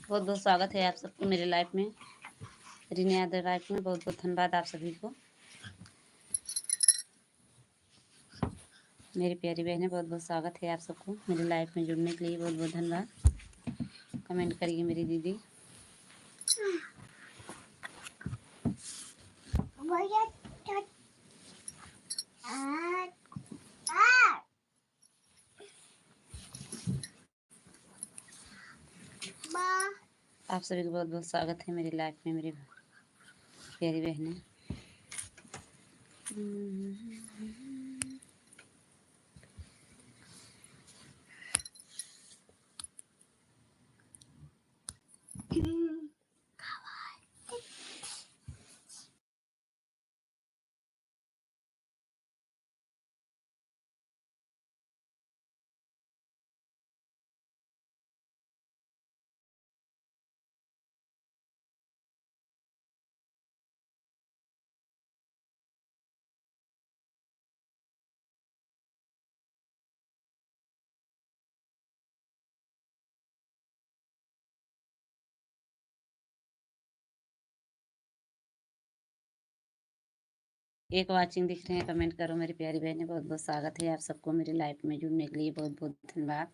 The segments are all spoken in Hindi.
बहुत बहुत स्वागत है आप सबको मेरे लाइफ में, मेरी नया लाइफ में। बहुत बहुत धन्यवाद आप सभी को, मेरी प्यारी बहनें। बहुत बहुत स्वागत है आप सबको मेरी लाइफ में जुड़ने के लिए। बहुत बहुत धन्यवाद। कमेंट करिए मेरी दीदी। आप सभी को बहुत बहुत स्वागत है मेरी लाइफ में, मेरी प्यारी बहनें। एक वाचिंग दिख रहे हैं, कमेंट करो मेरी प्यारी बहनें। बहुत बहुत स्वागत है आप सबको मेरी लाइफ में जुड़ने के लिए। बहुत बहुत धन्यवाद।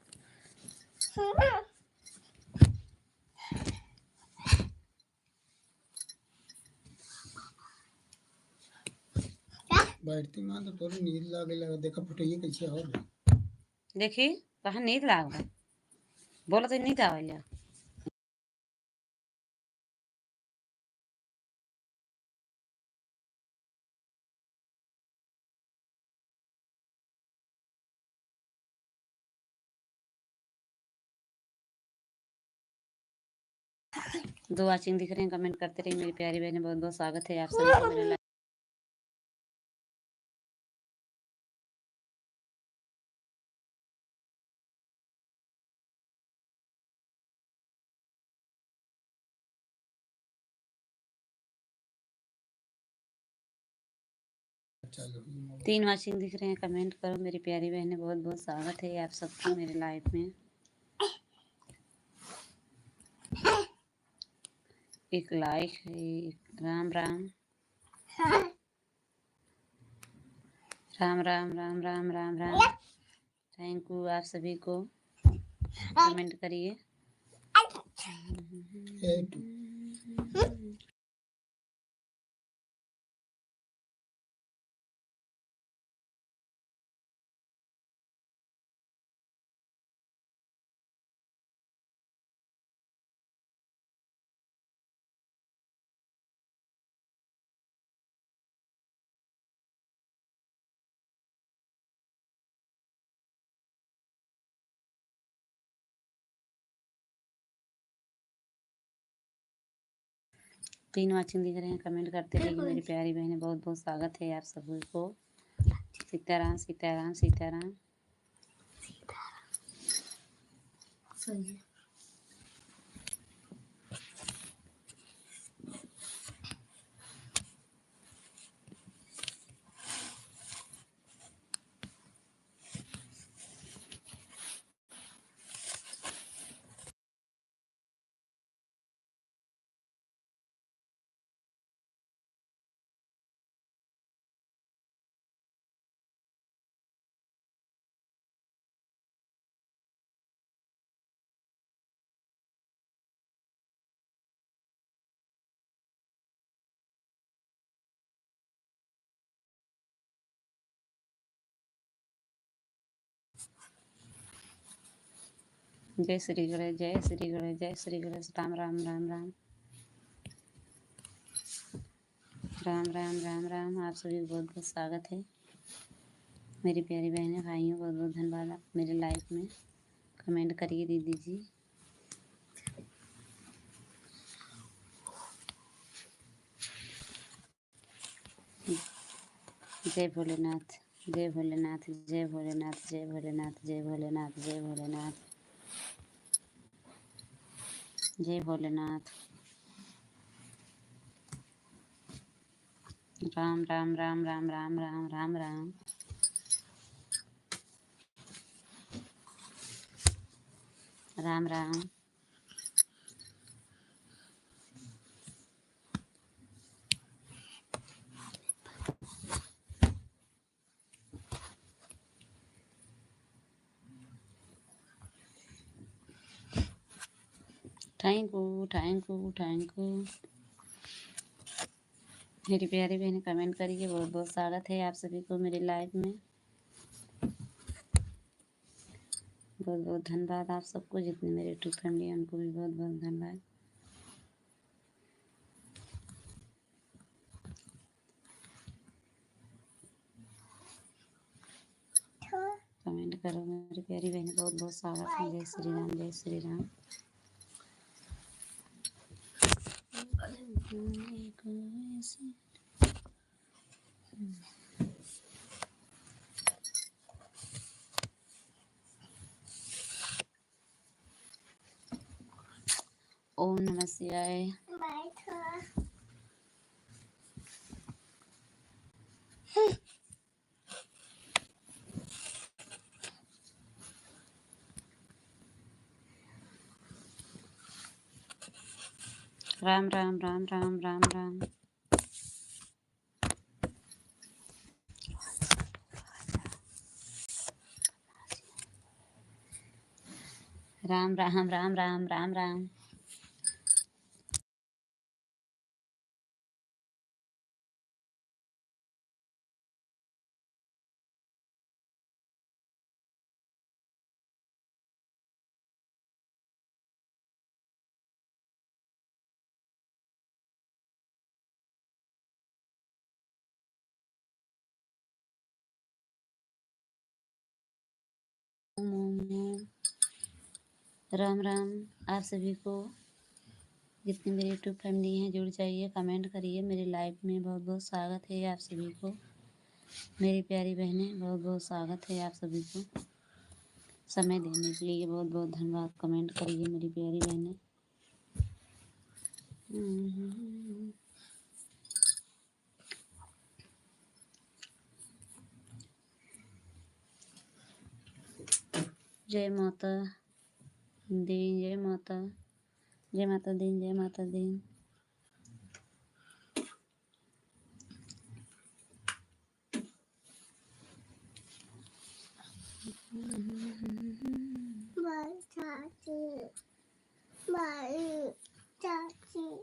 बैठती मां तो तोरी नींद लागे देखा फुटइए कैसे हो देखी कहाँ नींद लाग बोलो तो नींद आवेला। दो वाचिंग दिख रहे हैं, कमेंट करते रहिए मेरी प्यारी बहनें। बहुत बहुत स्वागत है आप सभी को मेरे लाइफ। तीन वाचिंग दिख रहे हैं, कमेंट करो मेरी प्यारी बहनें। बहुत बहुत स्वागत है आप सबको मेरी लाइफ में। एक लाइक है। राम राम राम राम राम राम राम राम। थैंक यू आप सभी को, कमेंट करिए। तीन वाचिंग दिख रहे हैं, कमेंट करते रहिए मेरी प्यारी बहनें। बहुत बहुत स्वागत है आप सभी को। सीताराम सीताराम सीताराम। सही है। जय श्री गणेश, जय श्री गणेश, जय श्री गणेश। राम राम राम राम राम राम राम राम। आप सभी बहुत बहुत स्वागत है मेरी प्यारी बहनें भाइयों। बहुत बहुत धन्यवाद आप मेरे लाइफ में। कमेंट करिए दीदी जी। जय भोलेनाथ, जय भोलेनाथ, जय भोलेनाथ, जय भोलेनाथ, जय भोलेनाथ, जय भोलेनाथ, जय Bholenath. Ram Ram Ram Ram Ram Ram Ram Ram. Ram Ram thank you, thank you, thank you. मेरी प्यारी बहन कमेंट करिए। बहुत बहुत स्वागत है आप सभी को मेरी लाइव में। बहुत बहुत धन्यवाद आप सबको, जितने मेरे यूट्यूब फैमिली है उनको भी बहुत बहुत धन्यवाद। कमेंट करो मेरी प्यारी बहन, बहुत बहुत स्वागत है। जय श्री राम, जय श्री राम। ओम नमः शिवाय। राम राम राम राम राम राम। राम राम राम राम राम राम। ओम ओम ओम। राम राम आप सभी को, जितने मेरे यूट्यूब फैमिली हैं जुड़ जाइए, कमेंट करिए। मेरी लाइव में बहुत बहुत स्वागत है आप सभी को। मेरी प्यारी बहनें, बहुत बहुत स्वागत है आप सभी को। समय देने के लिए बहुत बहुत धन्यवाद। कमेंट करिए मेरी प्यारी बहनें। जय माता दी, जय माता, जय माता दी, जय माता दी।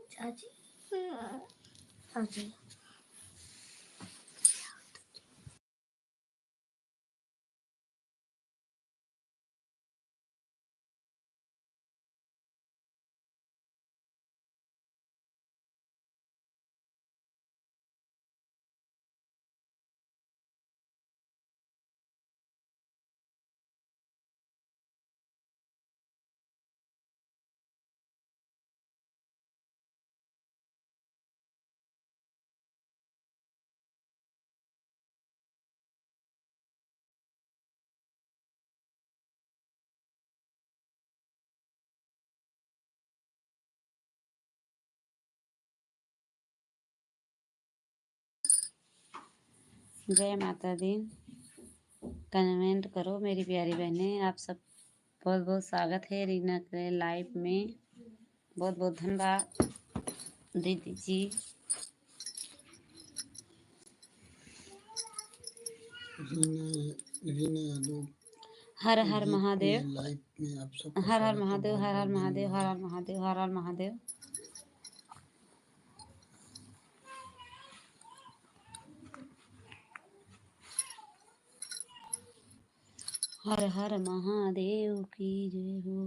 चाची जय माता दी। कमेंट करो मेरी प्यारी बहनें। आप सब बहुत बहुत स्वागत है रीना के लाइव में। बहुत बहुत धन्यवाद दीदी जी। रीना यादव हर हर जी महादेव, में लाइव में आप सबका हर हर स्वागत है। महादेव, बहुत हर हर बहुत महादेव, हर धन्यवाद। हर महादेव, हर हर महादेव। हर हर महादेव की जय हो।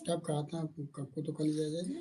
कब कहा था आपको? कब को तो कल ही आ जाएगी।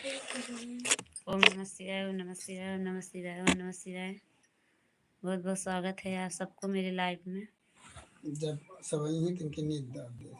ओम नमः शिवाय, ओम नमः शिवाय, ओम नमः शिवाय, ओम नमः शिवाय। बहुत बहुत स्वागत है आप सबको मेरे लाइव में। जब सब आई हैं तो इनकी नींद दाब दे।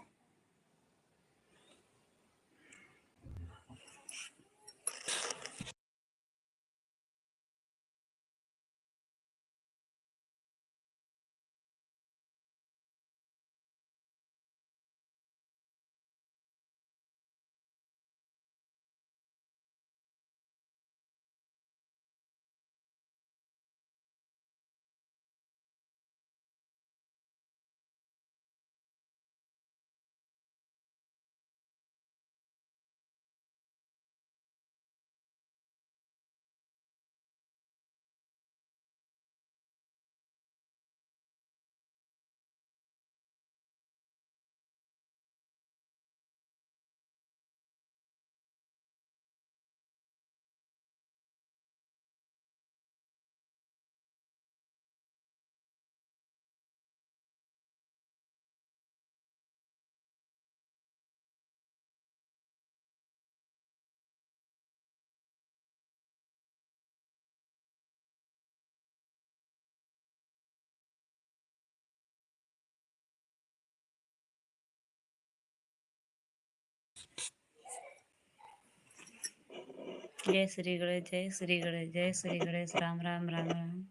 जय श्री गणेश, जय श्री गणेश, जय श्री गणेश। राम राम राम राम।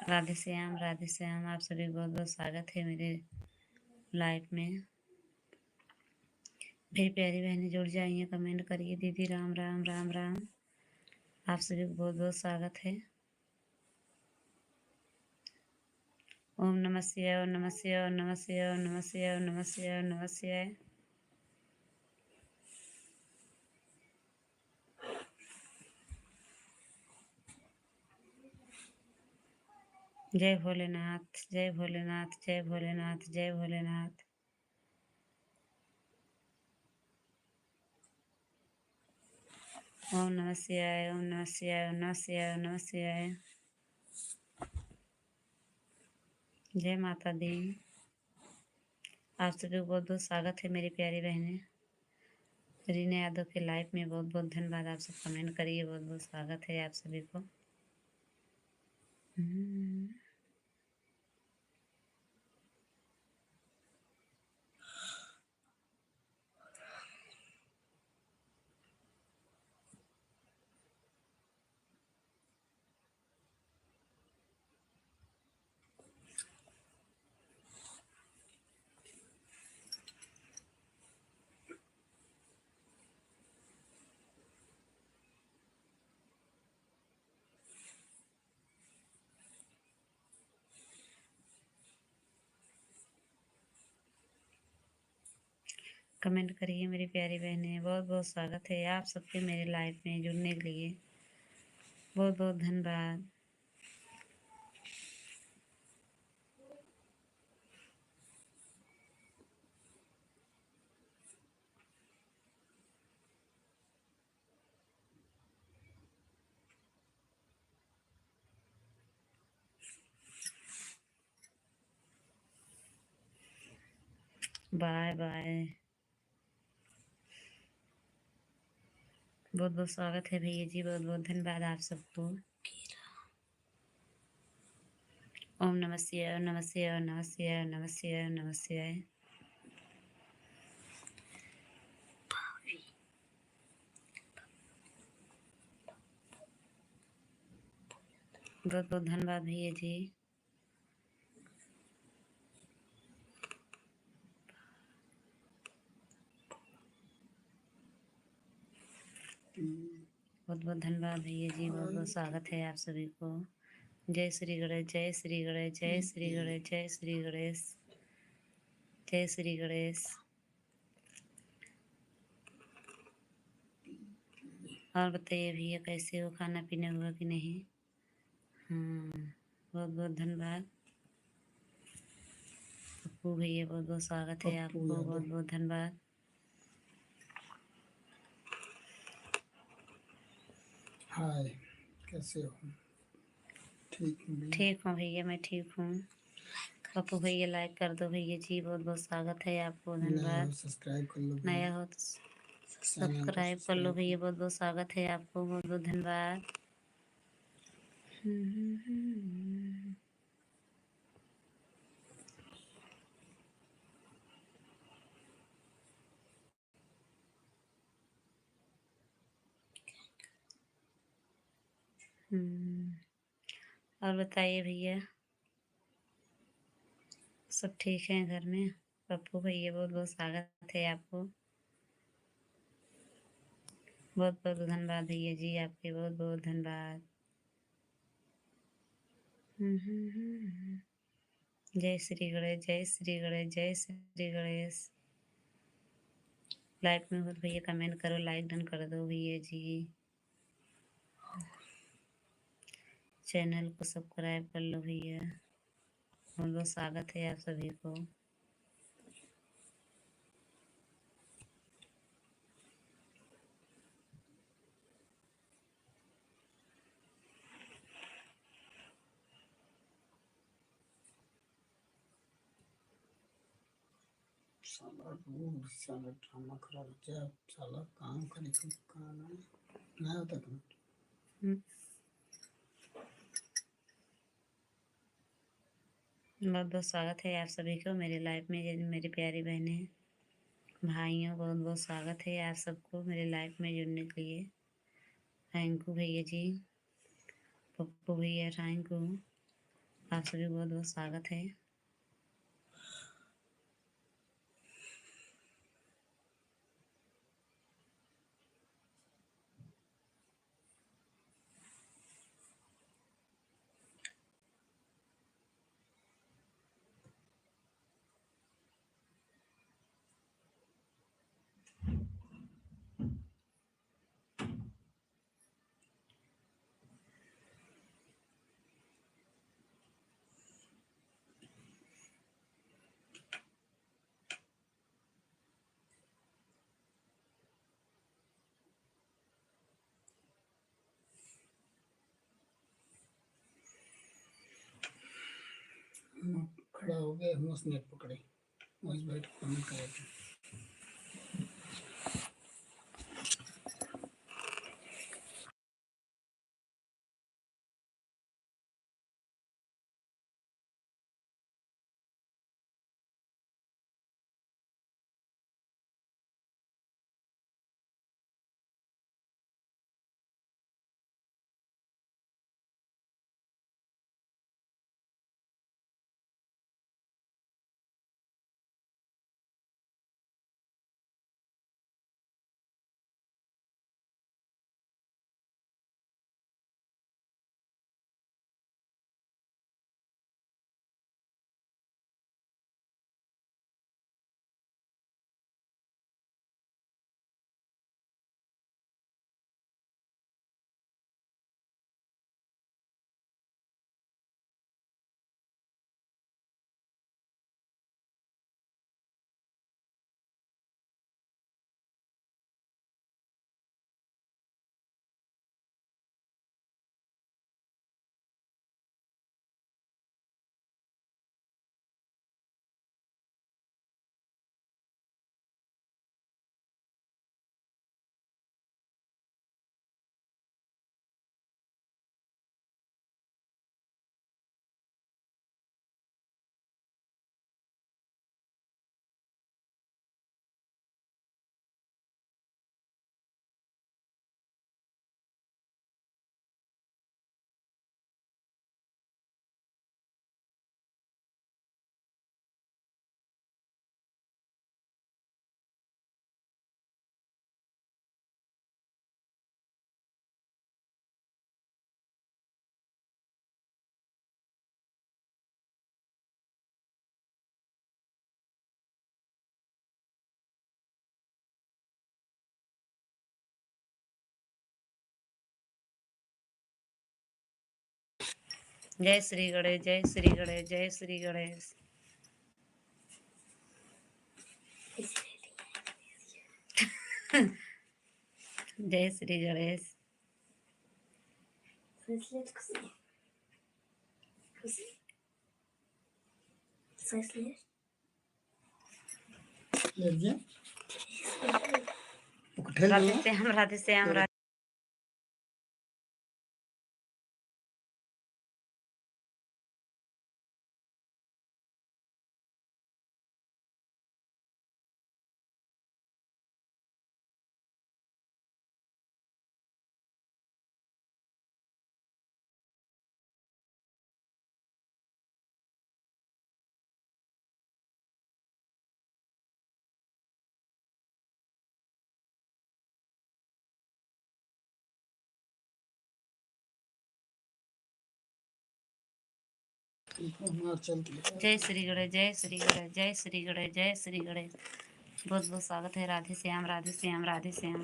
राधे श्याम, राधे श्याम। आप सभी को बहुत बहुत स्वागत है मेरे लाइव में। मेरी प्यारी बहनें जुड़ जाइए, कमेंट करिए। दीदी राम राम राम राम। आप सभी को बहुत बहुत स्वागत है। ओम नमः शिवाय, ओम नमः शिवाय, ओम नमः शिवाय, ओम नमः शिवाय, ओम नमः शिवाय, ओम नमः शिवाय। जय भोलेनाथ, जय भोलेनाथ, जय भोलेनाथ, जय भोलेनाथ। ओम नमः शिवाय, ओम नमः शिवाय, ओम नमः शिवाय, ओम नमः शिवाय। जय माता दी। आप सभी को बहुत बहुत स्वागत है मेरी प्यारी बहनें। रीना यादव के लाइव में बहुत बहुत धन्यवाद। आप सब कमेंट करिए। बहुत बहुत स्वागत है आप सभी को। कमेंट करिए मेरी प्यारी बहनें। बहुत बहुत स्वागत है आप सबके मेरे लाइव में जुड़ने के लिए। बहुत बहुत धन्यवाद। Bye bye. बहुत बहुत स्वागत है भैया जी। बहुत बहुत धन्यवाद आप सबको। ओम नमः शिवाय, ओम नमः शिवाय, ओम नमः शिवाय, ओम नमः शिवाय, ओम नमः शिवाय। बहुत बहुत धन्यवाद भैया जी। बहुत बहुत धन्यवाद भैया जी। बहुत बहुत स्वागत है आप सभी को। जय श्री गणेश, जय श्री गणेश, जय श्री गणेश, जय श्री गणेश, जय श्री गणेश। और बताइए भैया कैसे हो, खाना पीना हुआ कि नहीं? बहुत बहुत धन्यवाद। पप्पू भैया बहुत बहुत स्वागत है पप्पू आपको, बहुत यादव, बहुत धन्यवाद। हाय, कैसे हो? ठीक हूँ भैया। ठीक हूँ भैया, मैं ठीक हूँ। पप्पू भैया लाइक कर दो भैया जी, बहुत बहुत स्वागत है आपको, नया धन्यवाद। हो सब्सक्राइब कर लो भैया, नया हो तो चैनल को सब्सक्राइब कर लो सब्सक्राइब भैया, करो। बहुत बहुत स्वागत है आपको, बहुत बहुत धन्यवाद। और बताइए भैया, सब ठीक है घर में? पप्पू भैया बहुत बहुत स्वागत है आपको, बहुत बहुत धन्यवाद भैया जी, आपके बहुत बहुत धन्यवाद। जय श्री गणेश, जय श्री गणेश, जय श्री गणेश। लाइक में हो तो भैया कमेंट करो, लाइक डन कर दो भैया जी। चैनल को सब्सक्राइब कर लो भैया, बहुत बहुत स्वागत है आप सभी को। साला रूल, साला ड्रामा खराब जब साला काम करे तो कहाँ नहीं होता कहीं। हम्म, बहुत बहुत स्वागत है आप सभी को मेरे लाइफ में, मेरी प्यारी बहनें भाइयों, बहुत बहुत स्वागत है आप सबको मेरे लाइफ में जुड़ने के लिए। थैंक यू भैया जी, पप्पू भैया थैंक यू, आप सभी को बहुत बहुत स्वागत है। खड़ा हो गया, हम उसने पकड़े, वही बैठ कमेंट करे थे। जय श्री गणेश, जय श्री गणेश, जय श्री गणेश। जय श्री गणेश। राधे श्याम, राधे श्याम, राधे। जय श्री गणेश, जय श्री गणेश, जय श्री गणेश, जय श्री गणेश। बहुत बहुत स्वागत है। राधे श्याम, राधे श्याम, राधे श्याम,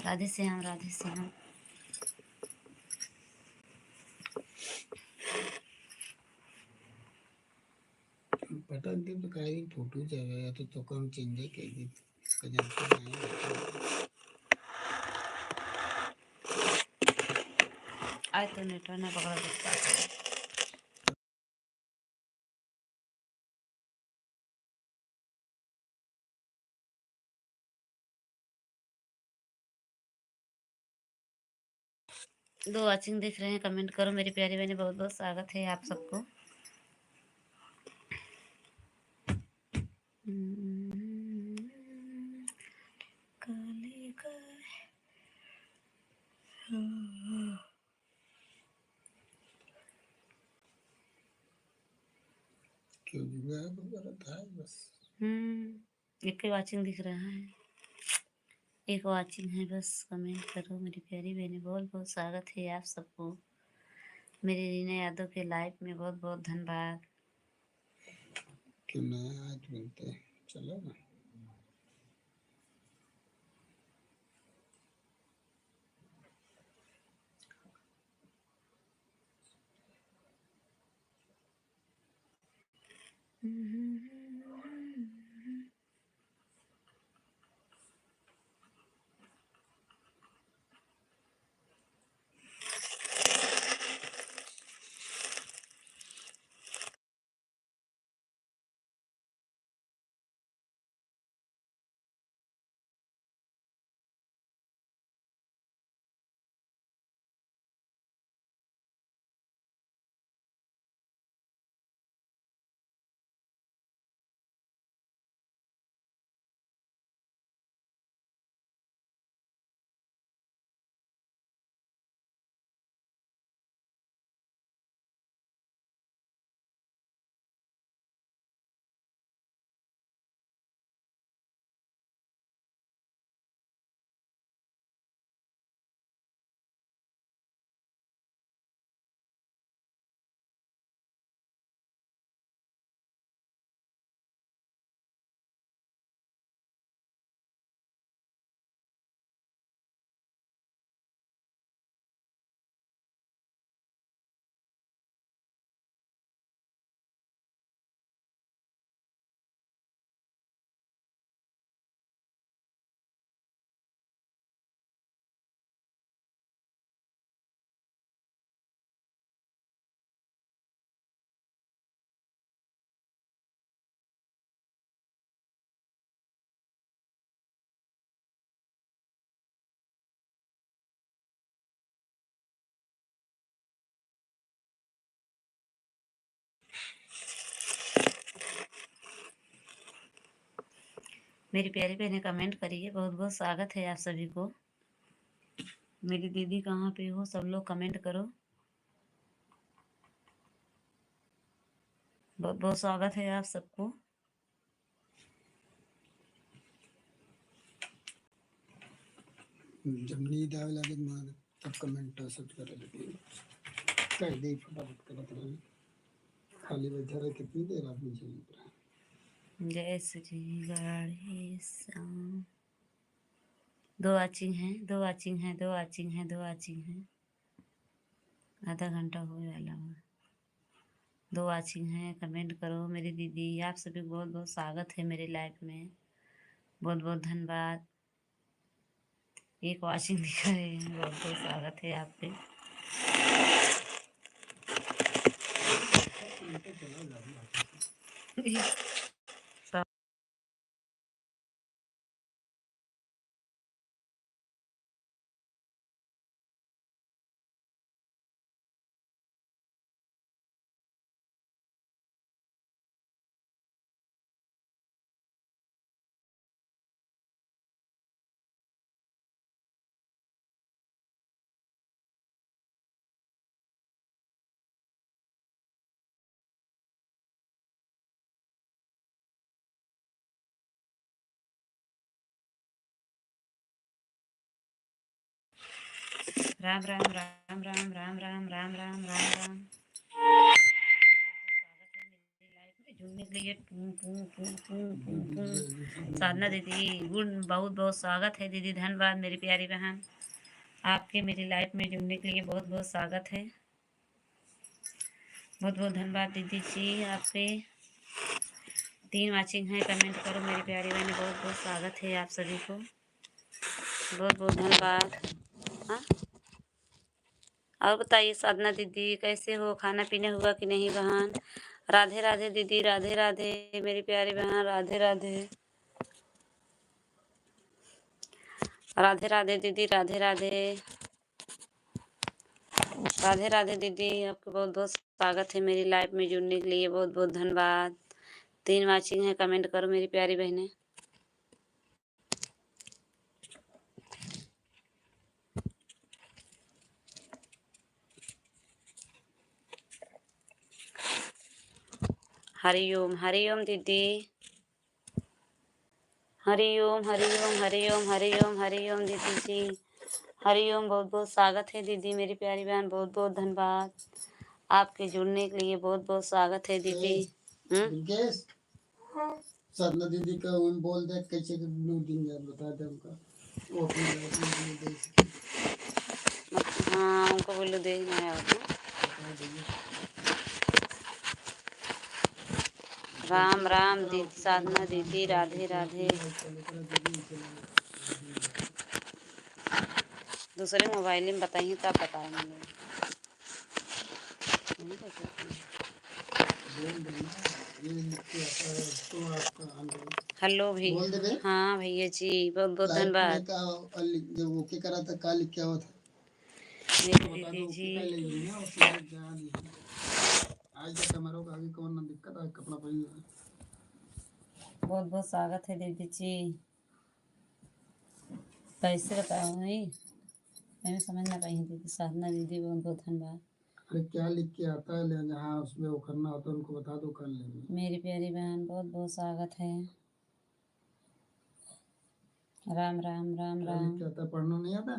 राधे श्याम, राधे श्याम। पटक दी तो काही फोटो जावे तो काम चेंज कर दी कजन आज तो नेटवर्क ना पकड़ा सकता। दो वॉचिंग देख रहे हैं, कमेंट करो मेरी प्यारी बहनी। बहुत बहुत स्वागत है आप सबको। क्यों जुड़ा वगैरह था बस। एक ही वॉचिंग दिख रहा है, एक वॉचिंग है बस। कमेंट करो मेरी प्यारी बहनी। बहुत बहुत स्वागत है आप सबको मेरी रीना यादव के लाइव में। बहुत बहुत धन्यवाद। क्यों ना आज मिलते चलो ना। मेरी प्यारी बहने कमेंट करिए। बहुत बहुत स्वागत है आप सभी को। मेरी दीदी कहाँ पे हो? सब लोग कमेंट करो। बहुत बहुत स्वागत है आप सबको। जब नींद आवे लगे मां तब कमेंट सर्च करे लगे कर दे फटाफट करत रहे खाली बैठा रहे कितनी देर आदमी चल रहा। जय श्री गणेश। दो वॉचिंग हैं, दो वॉचिंग हैं, दो वॉचिंग हैं, दो वॉचिंग हैं। आधा घंटा होने वाला है। 2 वाचिंग हैं, कमेंट करो मेरी दीदी। आप सभी को बहुत बहुत स्वागत है मेरी लाइफ में, बहुत बहुत धन्यवाद। एक वाचिंग दिखा रहे हैं, बहुत बहुत स्वागत है आप पे। राम राम राम राम राम राम राम राम राम राम। जुड़ने के लिए साधना दीदी गुड, बहुत बहुत स्वागत है दीदी। धन्यवाद मेरी प्यारी बहन, आपके मेरी लाइफ में जुड़ने के लिए बहुत बहुत स्वागत है। बहुत बहुत धन्यवाद दीदी जी आपके। 3 वाचिंग है, कमेंट करो मेरी प्यारी बहन। बहुत बहुत स्वागत है आप सभी को, बहुत बहुत धन्यवाद। हाँ, और बताइए साधना दीदी कैसे हो, खाना पीना हुआ कि नहीं बहन? राधे राधे दीदी, राधे राधे मेरी प्यारी बहन, राधे राधे। राधे राधे दीदी, राधे राधे। राधे राधे दीदी, आपका बहुत बहुत स्वागत है मेरी लाइफ में जुड़ने के लिए, बहुत बहुत धन्यवाद। 3 वाचिंग है, कमेंट करो मेरी प्यारी बहनें। हरिओम हरिओम दीदी, हरिओम हरिओम हरिओम हरिओम हरिओम दीदी जी, हरिओम। बहुत बहुत स्वागत है दीदी मेरी प्यारी बहन, बहुत बहुत धन्यवाद। आपके जुड़ने के लिए बहुत बहुत स्वागत है दीदी। सरला दीदी का उन बोल दे कैसे ब्लू दिन यार बता दे उनका, वो अपनी लाइफ में ब्लू दे सकते। हाँ, उनको बोलो देखना है आपको। राम राम दीदी, साधना दीदी, राधे राधे। दूसरे मोबाइल में बताइए तो आप बताएंगे। हेलो भैया, हाँ भैया जी, बहुत बहुत धन्यवाद ओके करा था, काल क्या हुआ था मेरी दीदी जी। आज तक हमारों का आगे कौन ना दिक्कत है कपड़ा पहन। बहुत बहुत स्वागत है दीदी जी। कैसे बताऊँ नहीं, मैं समझ ना पाई दीदी। साधना दीदी बहुत बहुत धन्यवाद। अरे क्या लिख के आता है ले जहाँ उसमें वो करना होता है उनको बता दो, कर लेंगे। मेरी प्यारी बहन बहुत बहुत स्वागत है। राम राम राम राम। क्या आता पढ़ना नहीं आता?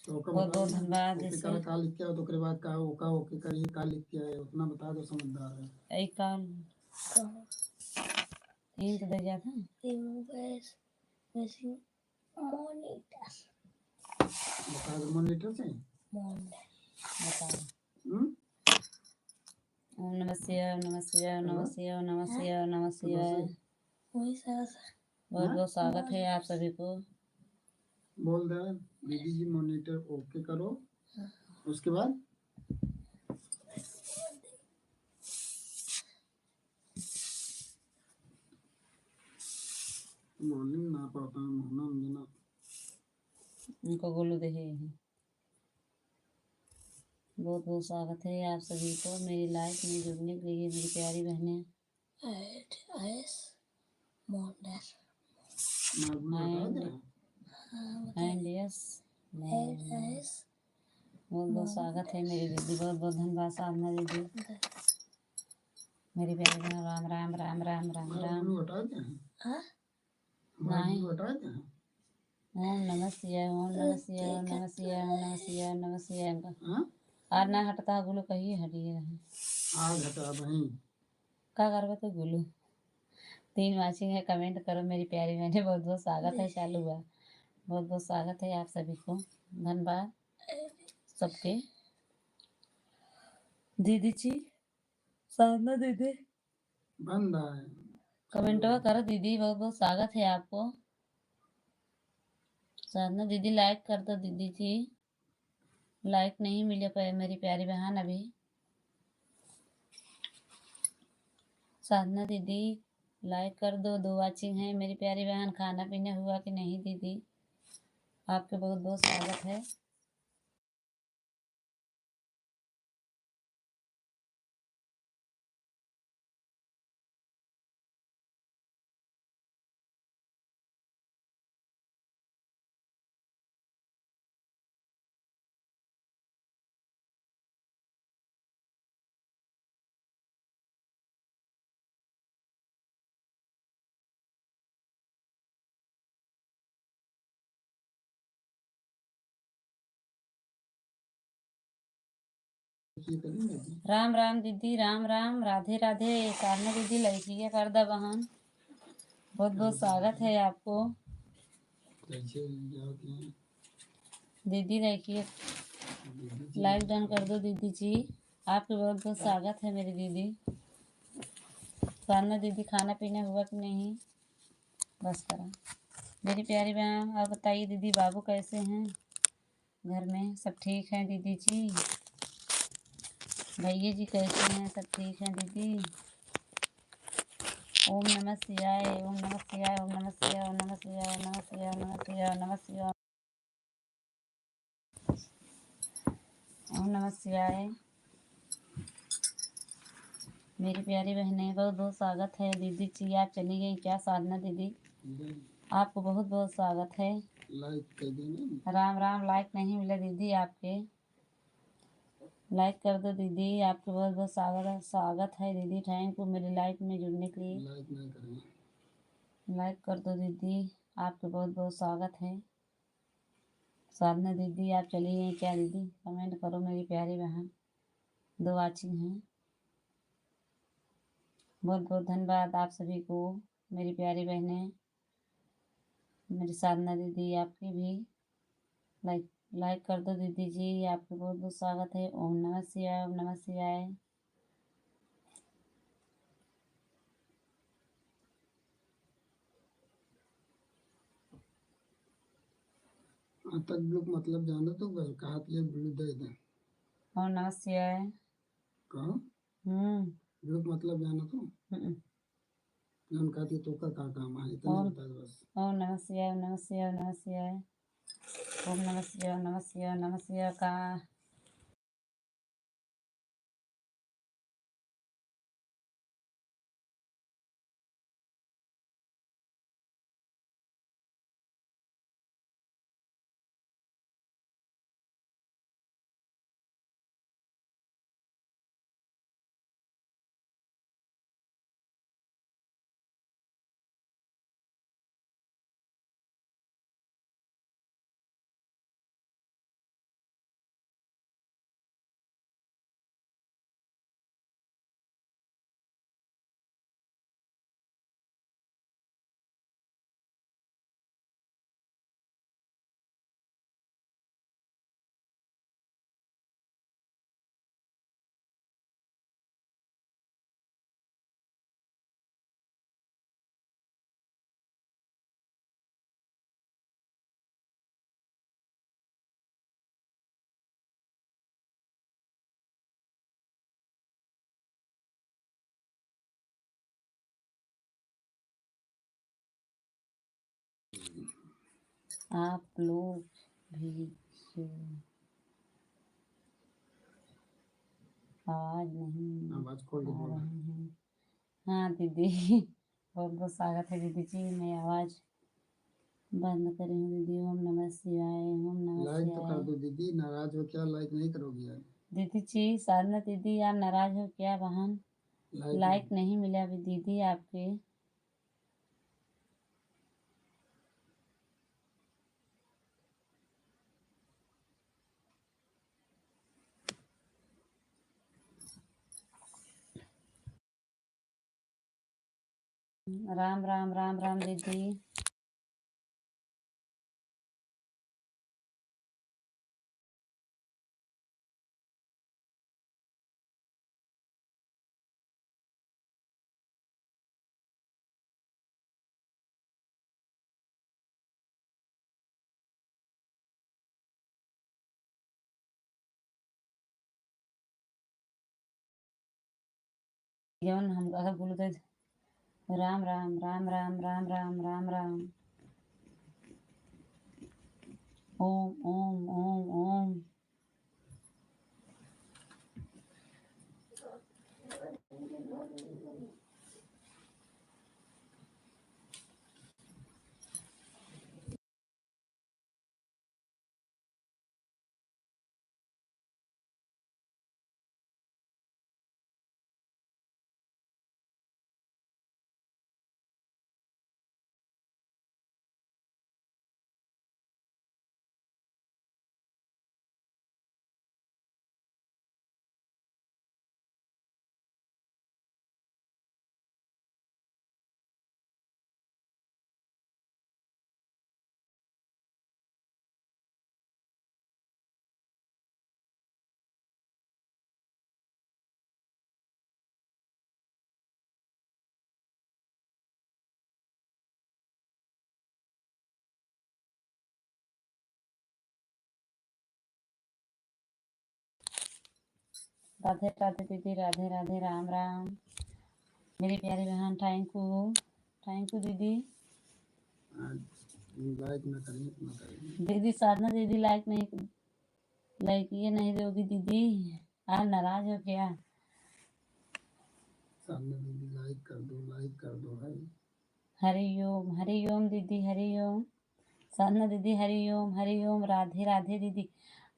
तो बहुत बहुत धन्यवाद। जैसे का लिख के आओ तो ओकरे बाद का ओका ओके करिए, का लिख के आए उतना बता दो, समझदार है। एक काल तीन तो दे जाता बता दो मॉनिटर से बता। हम्म ओम नमः शिवाय, ओम नमः शिवाय, ओम नमः शिवाय, ओम नमः शिवाय, ओम नमः शिवाय। बहुत बहुत स्वागत है आप सभी को। बोल दे दीदी जी मॉनिटर ओके करो, उसके बाद मॉर्निंग ना पड़ता है उनको बोलो देखे। बहुत बहुत स्वागत है आप सभी को मेरी लाइफ में जुड़ने के लिए मेरी प्यारी बहनें। एंड यस बहुत बहुत स्वागत है मेरी दीदी, बहुत बहुत धन्यवाद साधना दीदी मेरी प्यारी बहन। राम राम राम राम राम राम। नहीं, ओम नमः शिवाय, ओम नमः शिवाय, ओम नमः शिवाय, ओम नमः शिवाय, ओम नमः शिवाय। और ना हटता गुलू कहिए हटिए रहे आज हटा बहन का करबो तो गुलू। 3 वाचिंग है, कमेंट करो मेरी प्यारी बहनें। बहुत बहुत स्वागत है, चालू हुआ। बहुत बहुत स्वागत है आप सभी को, धन्यवाद। सबके। दीदी जी, साधना दीदी बंद है। कमेंट करो दीदी, बहुत बहुत स्वागत है आपको। साधना दीदी लाइक कर दो दीदी जी, लाइक नहीं मिले पाए मेरी प्यारी बहन अभी। साधना दीदी लाइक कर दो, 2 वाचिंग है मेरी प्यारी बहन। खाना पीना हुआ कि नहीं दीदी? आपके बहुत बहुत स्वागत है। राम राम दीदी, राम राम, राधे राधे। साधना दीदी लड़की कर दा बहन, बहुत बहुत स्वागत है आपको। दीदी देखिए, लाइक डन कर दो दीदी जी, आपके बहुत बहुत स्वागत है मेरी दीदी। साधना दीदी खाना पीना हुआ कि नहीं? बस करा मेरी प्यारी बहन। और बताइए दीदी, बाबू कैसे हैं? घर में सब ठीक हैं दीदी जी? भैया जी कैसे हैं? सब ठीक हैं दीदी? ओम नमः शिवाय, ओम नमः शिवाय, ओम नमः शिवाय, ओम नमः शिवाय, ओम नमः शिवाय, ओम नमः शिवाय, ओम नमः शिवाय, ओम नमः शिवाय। मेरी प्यारी बहनें, बहुत बहुत स्वागत है। दीदी जी आप चली गई क्या? साधना दीदी आपको बहुत बहुत स्वागत है। लाइक कर देना। राम राम, लाइक नहीं मिला दीदी आपके, लाइक कर दो दीदी। आपके बहुत बहुत स्वागत है दीदी। थैंक यू मेरी लाइफ में जुड़ने के लिए। लाइक नहीं करेंगे, लाइक कर दो दीदी, आपके बहुत बहुत स्वागत है। साधना दीदी आप चली गई क्या दीदी? कमेंट करो मेरी प्यारी बहन, 2 वाचिंग हैं। बहुत बहुत धन्यवाद आप सभी को मेरी प्यारी बहनें। मेरी साधना दीदी आपकी भी लाइक कर दो दीदी जी, आपके बहुत बहुत स्वागत है। ओम नमः शिवाय, ओम नमः शिवाय। तक लोग मतलब जानो तो बस कहा ये ब्लू दे दे। ओम नमः शिवाय। कहा ग्रुप मतलब जानो तो जन कहती तो का काम है इतना बता दो बस। ओम नमः शिवाय, ओम नमः शिवाय, ओम नमः शिवाय, ओम नमः शिवाय, ओम नमः शिवाय, ओम नमः शिवाय का। आप लोग भी आवाज नहीं आवाज खोल आ रहे हैं। हाँ दीदी बहुत बहुत स्वागत है दीदी जी। मैं आवाज बंद करी हूँ दीदी। ओम नमः शिवाय, ओम नमः शिवाय। लाइक तो कर दो दीदी, नाराज हो क्या? लाइक नहीं करोगी यार दीदी जी? साधना दीदी आप नाराज हो क्या बहन? लाइक नहीं मिला अभी दीदी आपके। राम राम, राम राम दीदी। जवन हम अगर बोलो तो राम राम राम राम राम राम राम राम ओम ओम ओम ओम। राधे राधे दीदी, राधे राधे, राम राम मेरी प्यारी बहन। थैंक यू दीदी। लाइक ना करें दीदी साधना दीदी लाइक ये नहीं दोगी दीदी, आप नाराज हो क्या? साधना दीदी लाइक कर दो भाई। हरि ओम दीदी, हरि ओम। साधना दीदी हरि ओम। राधे राधे दीदी।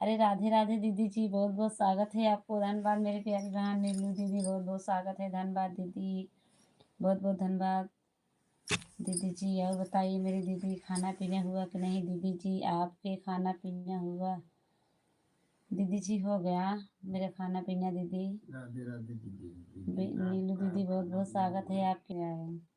अरे राधे राधे दीदी जी, बहुत बहुत स्वागत है आपको। धन्यवाद मेरी प्यारी बहन नीलू दीदी, बहुत बहुत स्वागत है। धन्यवाद दीदी, बहुत बहुत धन्यवाद दीदी जी। और बताइए मेरी दीदी, खाना पीना हुआ कि नहीं? दीदी जी आपके खाना पीना हुआ? दीदी जी हो गया मेरा खाना पीना दीदी। राधे राधे दीदी। नीलू दीदी बहुत बहुत स्वागत है आपके।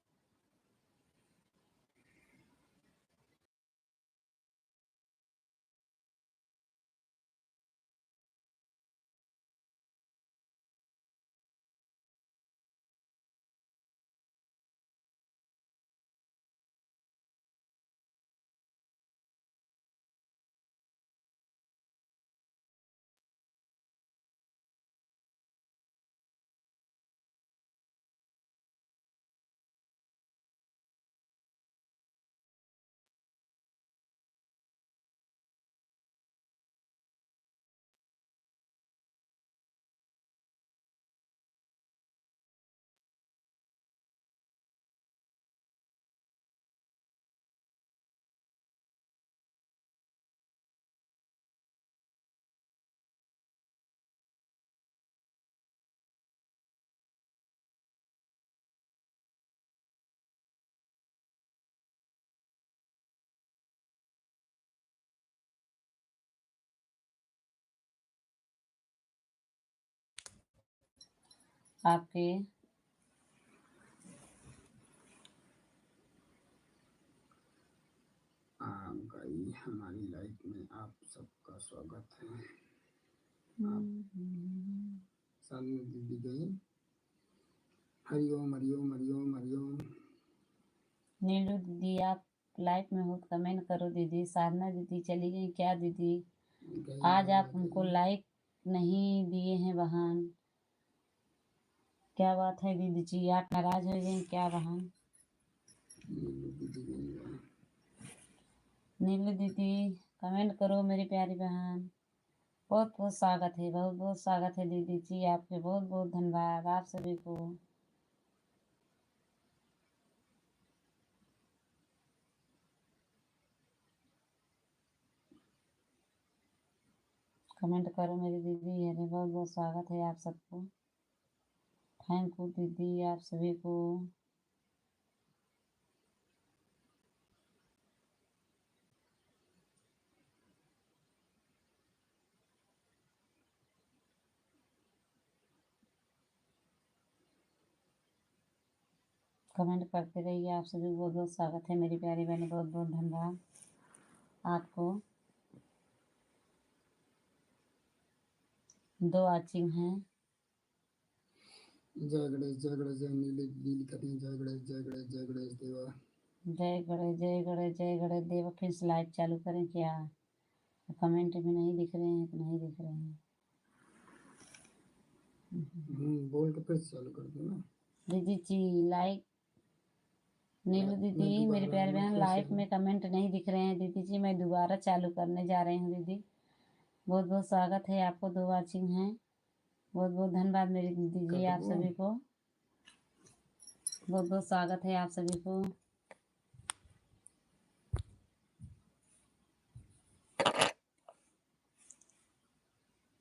आपके गई हमारी लाइफ में आप सबका स्वागत है। साधना दीदी गई। हरि ओम हरि ओम हरि ओम हरि ओम। नीलू दीदी आप लाइफ में हो कमेंट करो दीदी। साधना दीदी चली गई क्या दीदी? आज आप हमको लाइक नहीं दिए हैं बहन, क्या बात है दीदी जी? आप नाराज हो गए क्या बहन? नीलू दीदी कमेंट करो मेरी प्यारी बहन। बहुत बहुत स्वागत है, बहुत बहुत स्वागत है दीदी जी आपके। बहुत बहुत धन्यवाद आप सभी को। कमेंट करो मेरी दीदी। अरे बहुत बहुत स्वागत है आप सबको। थैंक यू दीदी आप सभी को। कमेंट करते रहिए, आप सभी को बहुत बहुत स्वागत है मेरी प्यारी बहन। बहुत बहुत धन्यवाद आपको। 2 वाचिंग हैं। जय गणेश जय नीली करें। जय गणेश देवा। जय गणेश देव। फिर से लाइव चालू करें क्या? कमेंट में नहीं दिख रहे हैं, तो नहीं दिख रहे हैं। बोल के फिर चालू कर दो ना। दीदी जी लाइक, नीलू दीदी मेरे प्यारे बहन लाइव में कमेंट नहीं दिख रहे हैं दीदी जी, मैं दोबारा चालू करने जा रही हूँ दीदी। बहुत बहुत स्वागत है आपको, 2 वाचिंग हैं, बहुत बहुत धन्यवाद मेरी दीदी जी, आप सभी को बहुत बहुत स्वागत है आप सभी को।